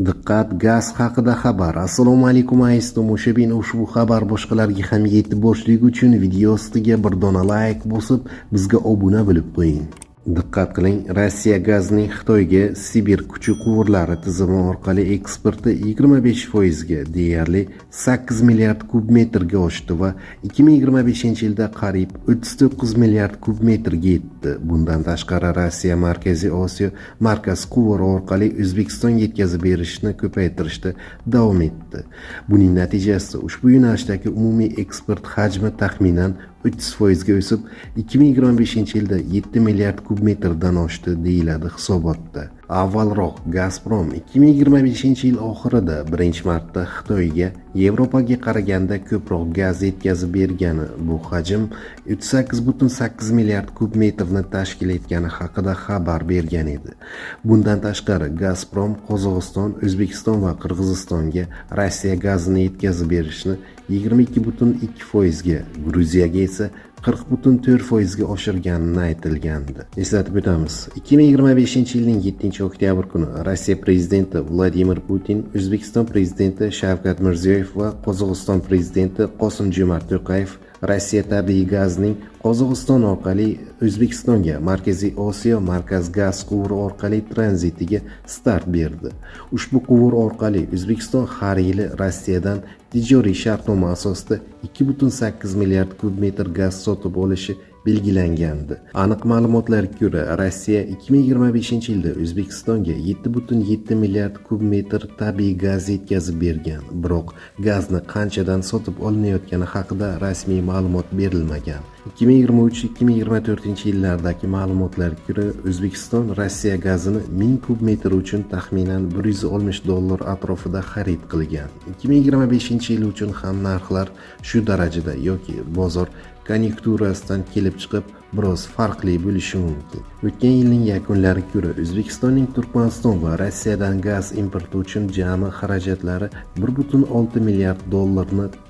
Diqqat, gaz haqida xabar. Assalomu alaykum aziz tomoshabin. Ushbu xabar boshqalarga ham yetib borishligi uchun video ostiga bir dona like bosib, bizga obuna bo'lib qo'ying. Diqqat qiling, Rossiya gazining Xitoyga Sibir kuchi quvurlari tizimi orqali eksporti 25% ga, deyarli 8 milliard kub metrga oshdi va 2025-yilda qariyb 39 milliard kub metrga yetdi. Bundan tashqari Rossiya Markaziy Osiyo markaz quvuri orqali O'zbekistonga yetkazib berishni ko'paytirishda davom etdi. Buning natijasida ushbu yo'nalishdagi umumiy eksport hajmi taxminan 30% ga o'sib, 2025-yilda 7 milliard kub metrdan oshdi, deyiladi hisobotda. Avvalroq Gazprom 2025-yil oxirida birinchi marta Xitoyga Yevropaga qaraganda ko'proq gaz yetkazib bergani, bu hajm 38,8 milliard kub metrni tashkil etgani haqida xabar bergan edi. Bundan tashqari Gazprom Qozog'iston, O'zbekiston va Qirg'izistonga Rossiya gazini yetkazib berishni 22,2% ga, Gruziyaga esa 40,4% ga oshirganini aytilgandi. Eslatib o'tamiz, 2025-yilning 7-oktyabr kuni Rossiya prezidenti Vladimir Putin, O'zbekiston prezidenti Shavkat Mirziyoyev va Qozog'iston prezidenti Qosim-Jo'mart To'qayev Rossiya tabiiy gazining Qozog'iston orqali O'zbekistonga Markaziy Osiyo markaz gaz quvuri orqali tranzitiga start berdi. Ushbu quvur orqali O'zbekiston har yili Rossiyadan tijoriy shartnoma asosida 2,8 milliard kub metr gaz sotib olishi belgilangandi. Aniq ma'lumotlarga ko'ra, Rossiya 2025-yilda O'zbekistonga 7,7 milliard kub metr tabiiy gaz yetkazib bergan. Biroq gazni qanchadan sotib olinayotgani haqida rasmiy ma'lumot berilmagan. 2023-2024-yillardagi ma'lumotlarga ko'ra, O'zbekiston Rossiya gazini 1000 kub metr uchun taxminan $160 atrofida xarid qilgan. 2025-yil uchun ham narxlar shu darajada yoki bozor konjunkturasidan kelib chiqib biroz farqli bo'lishi mumkin. O'tgan yilning yakunlariga ko'ra, O'zbekistonning Turkmaniston va Rossiyadan gaz importi uchun jami xarajatlari $1,6 milliard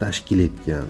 tashkil etgan.